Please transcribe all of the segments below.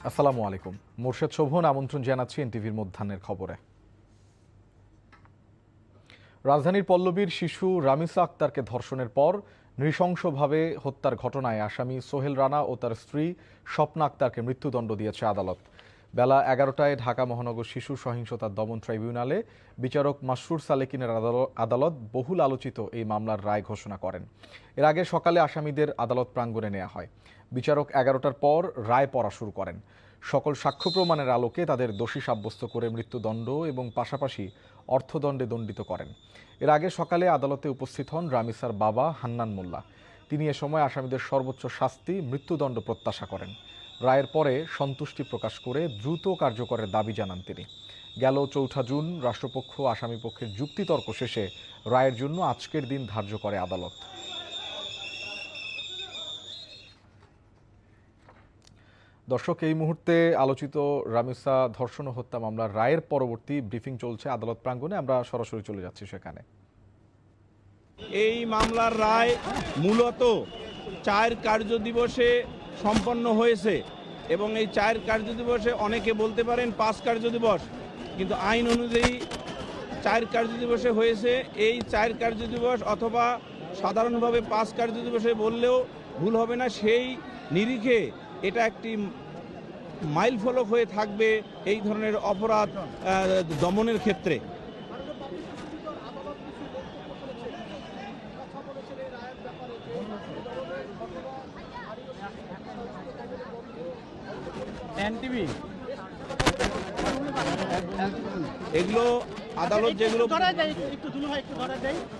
আসসালামু আলাইকুম। মোর্শেদ শোভন আমন্ত্রণ জানাচ্ছি এনটিভির মধ্যাহ্নের খবরে। রাজধানীর পল্লবীর শিশু রামিসা আক্তারকে ধর্ষণের পর নৃশংসভাবে হত্যার ঘটনায় আসামি সোহেল রানা ও তার স্ত্রী স্বপ্না আক্তারকে মৃত্যুদণ্ড দিয়েছে আদালত। বেলা 11টায় ঢাকা মহানগর শিশু সহিংসতা দমন ট্রাইব্যুনালে বিচারক মাসরুর সালেকিনের আদালত বহুল আলোচিত এই মামলার রায় ঘোষণা করেন। এর আগে সকালে আসামিদের আদালত প্রাঙ্গণে নেওয়া হয়। বিচারক 11টার পর রায় পড়া শুরু করেন। সকল সাক্ষ্য প্রমাণের আলোকে তাদের দোষী সাব্যস্ত করে মৃত্যুদণ্ড এবং পাশাপাশি অর্থদণ্ডে দণ্ডিত করেন। এর আগে সকালে আদালতে উপস্থিত হন রামিসার বাবা হান্নান মোল্লা। তিনি এ সময় আসামিদের সর্বোচ্চ শাস্তি মৃত্যুদণ্ড প্রত্যাশা করেন। রায়ের পরে সন্তুষ্টি প্রকাশ করে দ্রুত কার্যকরের দাবি জানান তিনি। গেল 4 জুন রাষ্ট্রপক্ষ আসামিপক্ষের যুক্তিতর্ক শেষে রায়ের জন্য আজকের দিন ধার্য করে আদালত। দর্শক, এই মুহূর্তে আলোচিত রামিসা ধর্ষণ ও হত্যা মামলার রায়ের পরবর্তী ব্রিফিং চলছে আদালত প্রাঙ্গণে। আমরা সরাসরি চলে যাচ্ছি সেখানে। এই মামলার রায় মূলত 4 কার্যদিবসে সম্পন্ন হয়েছে এবং এই 4 কার্যদিবসে অনেকে বলতে পারেন 5 কার্যদিবস, কিন্তু আইন অনুযায়ী 4 কার্যদিবসে হয়েছে। এই 4 কার্যদিবস অথবা সাধারণভাবে 5 কার্যদিবসে বললেও ভুল হবে না। সেই নিরিখে এটা একটি মাইলফলক হয়ে থাকবে এই ধরনের অপরাধ দমনের ক্ষেত্রে। এগুলো আদালত যেগুলো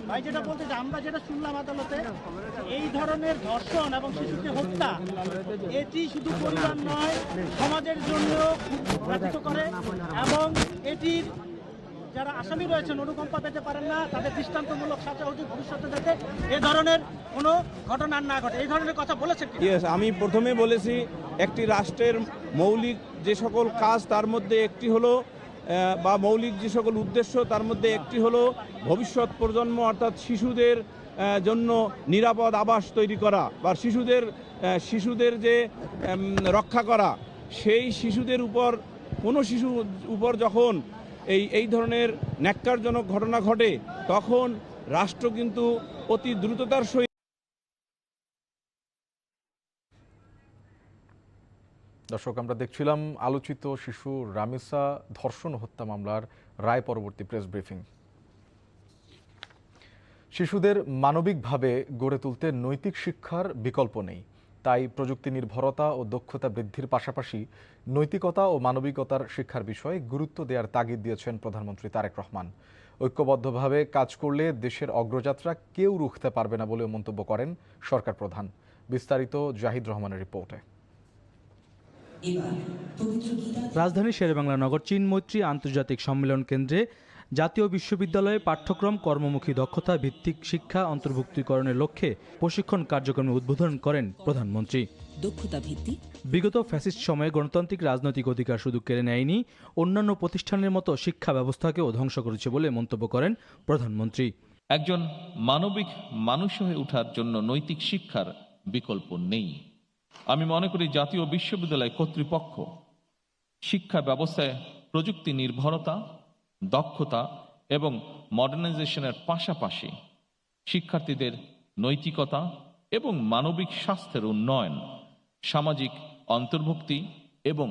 ভাই যেটা বলতে যে আমরা যেটা শুনলাম আদালতে, এই ধরনের ধর্ষণ এবং শিশুকে হত্যা এটি শুধু পরিবার নয়, সমাজের জন্য ব্যাধিত করে এবং এটির যারা আসামি রয়েছেন অনুকম্পা পেতে পারেন না, তাদের দৃষ্টান্তমূলক শাস্তি উচিত ভবিষ্যতে যাতে এ ধরনের কোনো ঘটনা না ঘটে। এই ধরনের কথা বলেছেন। আমি প্রথমে বলেছি একটি রাষ্ট্রের মৌলিক যে সকল কাজ তার মধ্যে একটি হলো বা মৌলিক যে সকল উদ্দেশ্য তার মধ্যে একটি হলো ভবিষ্যৎ প্রজন্ম অর্থাৎ শিশুদের জন্য নিরাপদ আবাস তৈরি করা বা শিশুদের যে রক্ষা করা। সেই শিশুদের উপর কোনো শিশুর উপর যখন এই ধরনের ন্যাক্কারজনক ঘটনা ঘটে তখন রাষ্ট্র কিন্তু অতি দ্রুততার সহিত। দর্শক, আমরা দেখছিলাম আলোচিত শিশু রামিসা ধর্ষণ হত্যা মামলার রায় পরবর্তী প্রেস ব্রিফিং। শিশুদের মানবিকভাবে গড়ে তুলতে নৈতিক শিক্ষার বিকল্প নেই। তাই প্রযুক্তি নির্ভরতা ও দক্ষতা বৃদ্ধির পাশাপাশি নৈতিকতা ও মানবিকতার শিক্ষার বিষয়ে গুরুত্ব দেওয়ার তাগিদ দিয়েছেন প্রধানমন্ত্রী তারেক রহমান। ঐক্যবদ্ধভাবে কাজ করলে দেশের অগ্রযাত্রা কেউ রুখতে পারবে না বলে মন্তব্য করেন সরকার প্রধান। বিস্তারিত জাহিদ রহমানের রিপোর্টে। রাজধানীর শেরেবাংলা নগর চীন মৈত্রী আন্তর্জাতিক সম্মেলন কেন্দ্রে জাতীয় বিশ্ববিদ্যালয়ে পাঠ্যক্রম কর্মমুখী দক্ষতা ভিত্তিক শিক্ষা অন্তর্ভুক্তিকরণের লক্ষ্যে প্রশিক্ষণ কার্যক্রমে উদ্বোধন করেন প্রধানমন্ত্রী। দক্ষতা ভিত্তিক বিগত ফ্যাসিস্ট সময়ে গণতান্ত্রিক রাজনৈতিক অধিকার শুধু কেড়ে নেয়নি, অন্যান্য প্রতিষ্ঠানের মতো শিক্ষা ব্যবস্থাকেও ধ্বংস করেছে বলে মন্তব্য করেন প্রধানমন্ত্রী। একজন মানবিক মানুষ হয়ে ওঠার জন্য নৈতিক শিক্ষার বিকল্প নেই। আমি মনে করি জাতীয় বিশ্ববিদ্যালয় কর্তৃপক্ষ শিক্ষা ব্যবস্থায় প্রযুক্তি নির্ভরতা, দক্ষতা এবং মডার্নাইজেশনের পাশাপাশি শিক্ষার্থীদের নৈতিকতা এবং মানবিক স্বাস্থ্যের উন্নয়ন, সামাজিক অন্তর্ভুক্তি এবং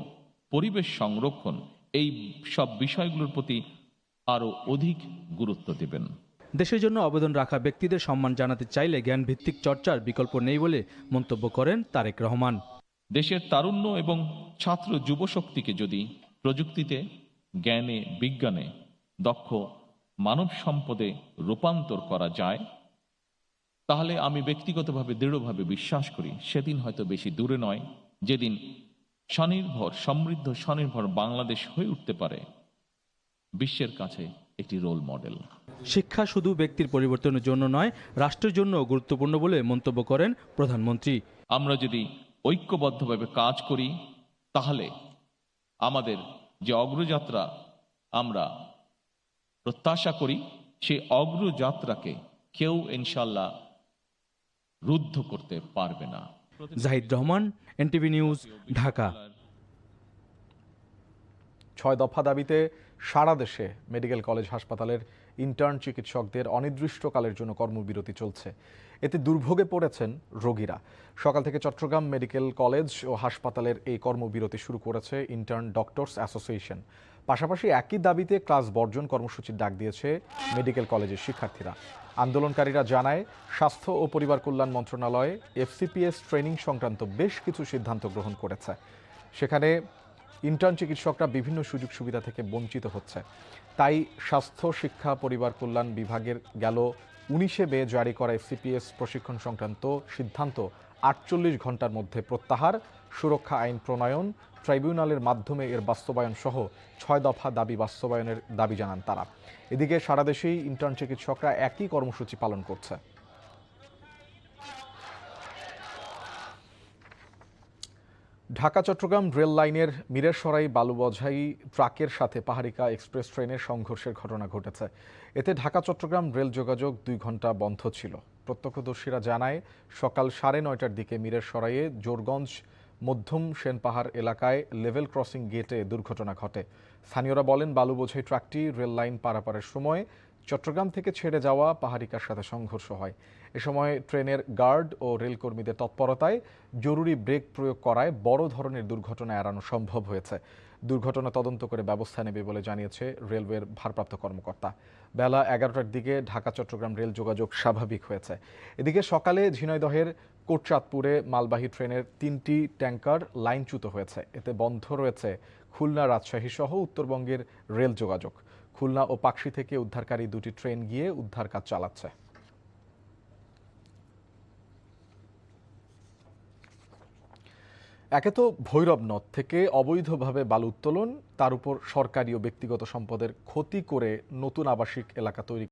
পরিবেশ সংরক্ষণ এই সব বিষয়গুলোর প্রতি আরও অধিক গুরুত্ব দেবেন। দেশের জন্য অবদান রাখা ব্যক্তিদের সম্মান জানাতে চাইলে জ্ঞান ভিত্তিক চর্চার বিকল্প নেই বলে মন্তব্য করেন তারেক রহমান। দেশের তারুণ্য এবং ছাত্র যুবশক্তিকে যদি প্রযুক্তিতে, জ্ঞানে, বিজ্ঞানে দক্ষ মানব সম্পদে রূপান্তর করা যায়, তাহলে আমি ব্যক্তিগতভাবে দৃঢ়ভাবে বিশ্বাস করি সেদিন হয়তো বেশি দূরে নয় যেদিন স্বনির্ভর, সমৃদ্ধ, স্বনির্ভর বাংলাদেশ হয়ে উঠতে পারে বিশ্বের কাছে একটি রোল মডেল। শিক্ষা শুধু ব্যক্তির পরিবর্তনের জন্য নয়, রাষ্ট্রের জন্য গুরুত্বপূর্ণ বলে মন্তব্য করেন প্রধানমন্ত্রী। আমরা যদি ঐক্যবদ্ধভাবে কাজ করি তাহলে আমাদের যে অগ্রযাত্রা আমরা প্রত্যাশা করি সেই অগ্রযাত্রাকে কেউ ইনশাল্লাহ রুদ্ধ করতে পারবে না। Zahid Rahman, NTV news, Dhaka. 6 দফা দাবিতে সারা দেশে মেডিকেল কলেজ হাসপাতালের ইন্টার্ন চিকিৎসকদের অনির্দিষ্টকালের জন্য কর্মবিরতি চলছে। এতে দুর্ভোগে পড়েছেন রোগীরা। সকাল থেকে চট্টগ্রাম মেডিকেল কলেজ ও হাসপাতালের এই কর্মবিরতি শুরু করেছে ইন্টার্ন ডক্টরস অ্যাসোসিয়েশন। পাশাপাশি একই দাবিতে ক্লাস বর্জন কর্মসূচির ডাক দিয়েছে মেডিকেল কলেজের শিক্ষার্থীরা। আন্দোলনকারীরা জানায়, স্বাস্থ্য ও পরিবার কল্যাণ মন্ত্রণালয় FCPS ট্রেনিং সংক্রান্ত বেশ কিছু সিদ্ধান্ত গ্রহণ করেছে। সেখানে ইন্টার্ন চিকিৎসকরা বিভিন্ন সুযোগ সুবিধা থেকে বঞ্চিত হচ্ছে। তাই স্বাস্থ্য শিক্ষা পরিবার কল্যাণ বিভাগের গেল 19 মে জারি করা FCPS প্রশিক্ষণ সংক্রান্ত সিদ্ধান্ত 48 ঘন্টার মধ্যে প্রত্যাহার, সুরক্ষা আইন প্রণয়ন, ট্রাইব্যুনালের মাধ্যমে এর বাস্তবায়ন সহ 6 দফা দাবি বাস্তবায়নের দাবি জানান তারা। এদিকে সারা দেশেই ইন্টার্ন চিকিৎসকরা একই কর্মসূচি পালন করছে। ঢাকা চট্টগ্রাম রেল লাইনের মিরেরসরাই বালুবোঝাই ট্রাকের সাথে পাহাড়িকা এক্সপ্রেস ট্রেনের সংঘর্ষের ঘটনা ঘটেছে। এতে ঢাকা চট্টগ্রাম রেল যোগাযোগ 2 ঘন্টা বন্ধ ছিল। প্রত্যক্ষদর্শীরা জানায়, সকাল 9:30টার দিকে মিরেরসরাইয়ে জোরগঞ্জ মধ্যম সেনপাহাড় এলাকায় লেভেল ক্রসিং গেটে দুর্ঘটনা ঘটে। স্থানীয়রা বলেন, বালুবোঝাই ট্রাকটি রেল লাইন পারাপারের সময় চট্টগ্রাম থেকে ছেড়ে যাওয়া পাহাড়িকার সাথে সংঘর্ষ হয়। এ সময় ট্রেনের গার্ড ও রেলকর্মীদের তৎপরতায় জরুরি ব্রেক প্রয়োগ করায় বড় ধরনের দুর্ঘটনা এড়ানো সম্ভব হয়েছে। দুর্ঘটনা তদন্ত করে ব্যবস্থা নেবে বলে জানিয়েছে রেলওয়ের ভারপ্রাপ্ত কর্মকর্তা। বেলা 11টার দিকে ঢাকা চট্টগ্রাম রেল যোগাযোগ স্বাভাবিক হয়েছে। এদিকে সকালে ঝিনাইদহের কোটচাঁদপুরে মালবাহী ট্রেনের 3টি ট্যাঙ্কার লাইনচ্যুত হয়েছে। এতে বন্ধ রয়েছে খুলনা রাজশাহী সহ উত্তরবঙ্গের রেল যোগাযোগ। খুলনা ও পাকশী থেকে উদ্ধারকারী 2টি ট্রেন গিয়ে উদ্ধার কাজ চালাচ্ছে। একে তো ভৈরব নদ থেকে অবৈধভাবে বালু উত্তোলন, তার উপর সরকারি ও ব্যক্তিগত সম্পদের ক্ষতি করে নতুন আবাসিক এলাকা তৈরি